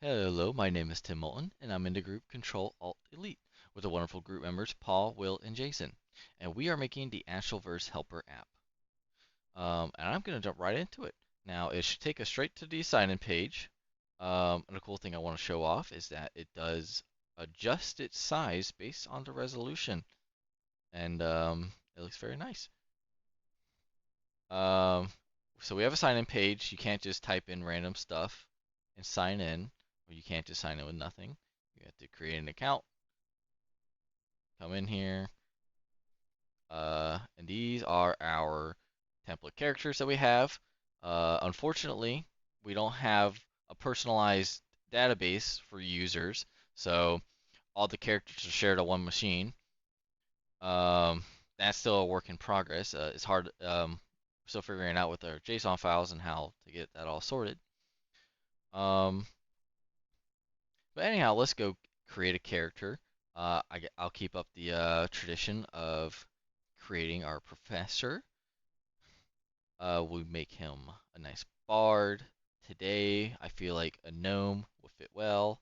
Hello, my name is Tim Moulton, and I'm in the group Control Alt Elite with the wonderful group members Paul, Will, and Jason. And we are making the Astroverse Helper app. And I'm going to jump right into it. Now, it should take us straight to the sign-in page. And the cool thing I want to show off is that it does adjust its size based on the resolution. And it looks very nice. Um, so we have a sign-in page. You can't just type in random stuff and sign in, or you can't just sign in with nothing. You have to create an account, come in here, and these are our template characters that we have. Unfortunately, we don't have a personalized database for users, so all the characters are shared on one machine. Um, that's still a work in progress. It's hard. Still figuring out with our JSON files and how to get that all sorted. Um, but anyhow, let's go create a character. I'll keep up the tradition of creating our professor. We make him a nice bard. Today, I feel like a gnome would fit well.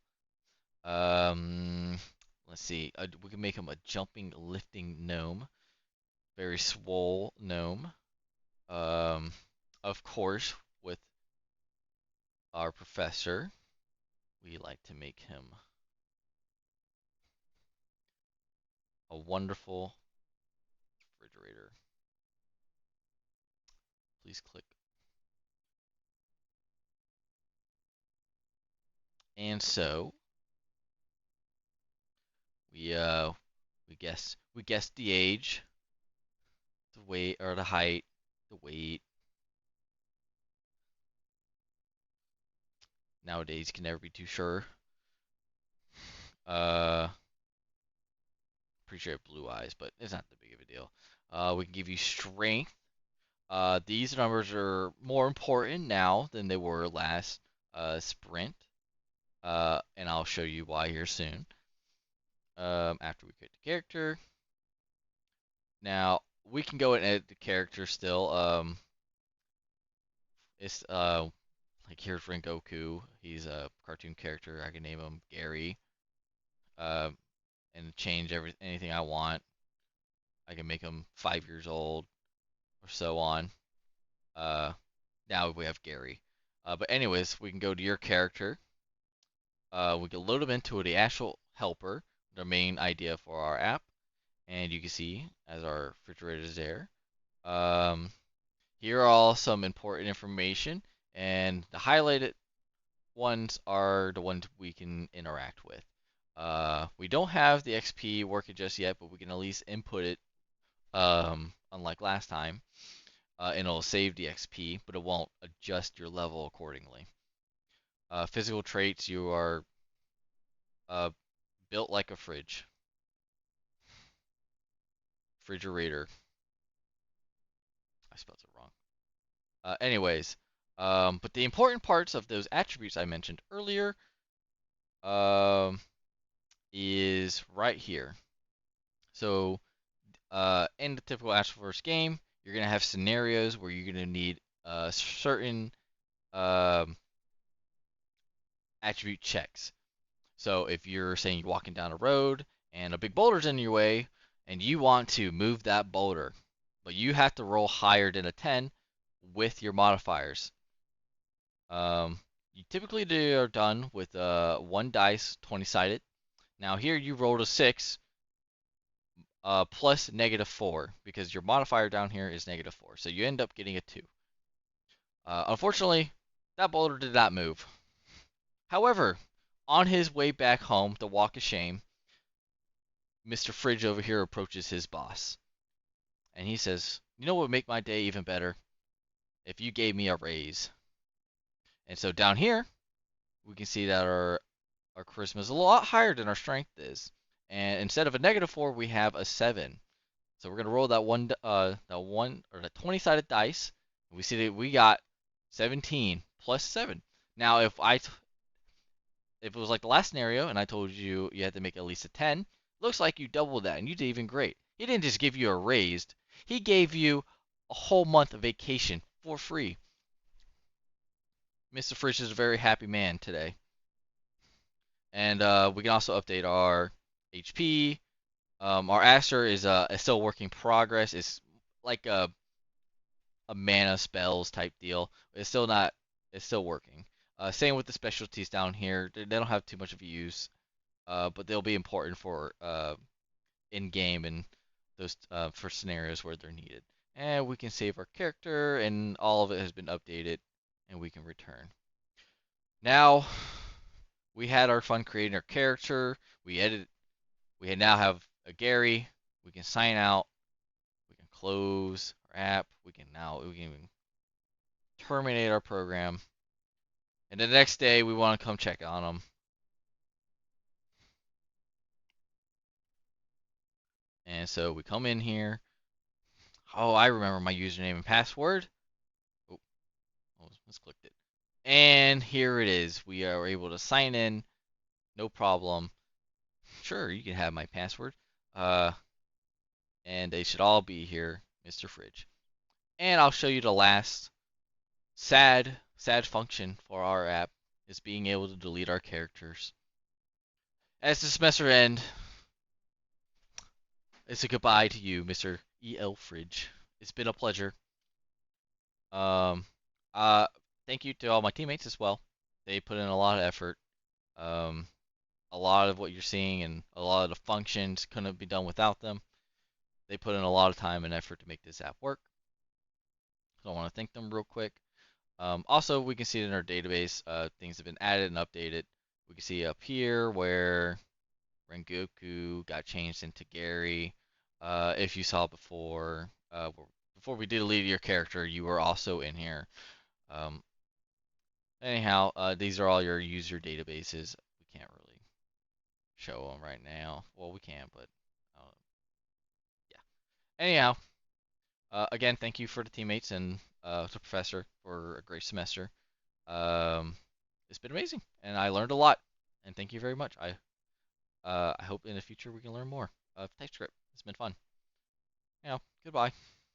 Um, let's see. We can make him a jumping, lifting gnome. Very swole gnome. Um, of course, with our professor, we like to make him a wonderful refrigerator. Please click. And so we guess the age, the weight or the height, the weight. Nowadays you can never be too sure. Uh, pretty sure I have blue eyes, but it's not that big of a deal. We can give you strength. These numbers are more important now than they were last sprint. And I'll show you why here soon. After we create the character. Now we can go and edit the character still. It's like here's Rengoku. He's a cartoon character. I can name him Gary. Um, and change anything I want. I can make him 5 years old or so on. Uh, now we have Gary. But anyways, we can go to your character. We can load them into the actual helper, the main idea for our app, and you can see as our refrigerator is there. Um, Here are all some important information, and the highlighted ones are the ones we can interact with. We don't have the XP working just yet, but we can at least input it, unlike last time, and it'll save the XP, but it won't adjust your level accordingly. Physical traits, you are uh, built like a refrigerator. I spelled it wrong. Anyways, but the important parts of those attributes I mentioned earlier um, is right here. So in the typical Astroverse game, you're gonna have scenarios where you're gonna need certain um, attribute checks. So if you're saying you're walking down a road and a big boulder's in your way, and you want to move that boulder, but you have to roll higher than a 10 with your modifiers. Um, you typically are done with one dice, 20-sided. Now here you rolled a 6, plus -4 because your modifier down here is -4. So you end up getting a 2. Unfortunately, that boulder did not move. However, on his way back home, the walk of shame, Mr. Fridge over here approaches his boss. And he says, "You know what would make my day even better? If you gave me a raise." And so down here, we can see that our charisma is a lot higher than our strength is. And instead of a -4, we have a 7. So we're gonna roll that one or the 20-sided dice. We see that we got 17 plus 7. Now, if it was like the last scenario and I told you you had to make at least a 10, looks like you doubled that and you did even great. He didn't just give you a raise, he gave you a whole month of vacation for free. Mr. Frisch is a very happy man today. And we can also update our HP. Our Aster is a still working progress. It's like a mana spells type deal. It's still not. It's still working. Same with the specialties down here. They don't have too much of a use, but they'll be important for in game and those for scenarios where they're needed. And we can save our character, and all of it has been updated, and we can return. Now we had our fun creating our character. We edit. We now have a Gary. We can sign out. We can close our app. We can even terminate our program. And the next day we want to come check on them. And so we come in here. Oh, I remember my username and password. Oh, let's click it. And here it is. We are able to sign in. No problem. Sure, you can have my password. And they should all be here, Mr. Fridge. And I'll show you the last sad function for our app is being able to delete our characters. As the semester end, it's a goodbye to you, Mr. E.L. Fridge. It's been a pleasure. Um, uh, Thank you to all my teammates as well. They put in a lot of effort. Um, a lot of what you're seeing and a lot of the functions couldn't be done without them. They put in a lot of time and effort to make this app work. So I want to thank them real quick. Also, we can see it in our database. Things have been added and updated. We can see up here where Rengoku got changed into Gary. If you saw before we deleted your character, you were also in here. Um, Anyhow, these are all your user databases. We can't really show them right now. Well, we can, but yeah. Anyhow, again, thank you for the teammates and the professor for a great semester. Um, it's been amazing, and I learned a lot. And thank you very much. I hope in the future we can learn more of TypeScript. It's been fun. Goodbye.